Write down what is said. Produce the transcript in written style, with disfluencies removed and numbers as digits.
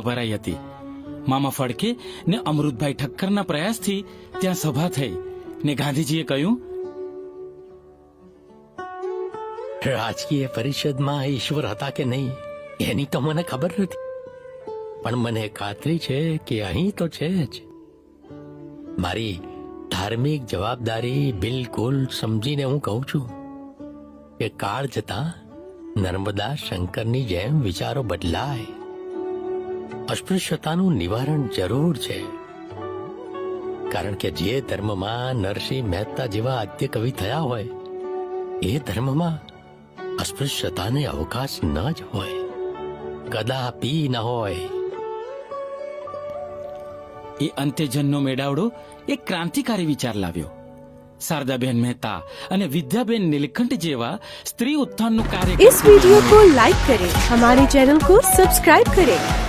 ભરાઈ હતી. મામા ફડકે ને અમૃતભાઈ ઠક્કરના પ્રયાસથી ત્યાં સભા થઈ ને ગાંધીજીએ કહ્યું, રાજકીય પરિષદમાં ઈશ્વર હતા કે નહીં એની તો મને ખબર નથી, પણ મને ખાતરી છે કે અહીં તો છે જ. મારી ધાર્મિક જવાબદારી બિલકુલ સમજીને હું કહું છું કે કાળ જતા નર્મદા શંકરની જેમ વિચારો બદલાય. અસ્પૃશ્યતાનું નિવારણ જરૂર છે, કારણ કે જે ધર્મમાં નરસિંહ મહેતા જેવા આદ્ય કવિ થયા હોય એ ધર્મમાં અસ્પૃશ્યતાને અવકાશ ન જ હોય, કદાપી ન હોય. એ અંત્યજનનો મેળાવડો એક ક્રાંતિકારી વિચાર લાવ્યો. શારદાબેન મહેતા અને વિદ્યાબેન નીલકંઠ જેવા સ્ત્રી उत्थान નું કાર્ય. इस वीडियो को लाइक करें, हमारे चैनल को सब्सक्राइब करें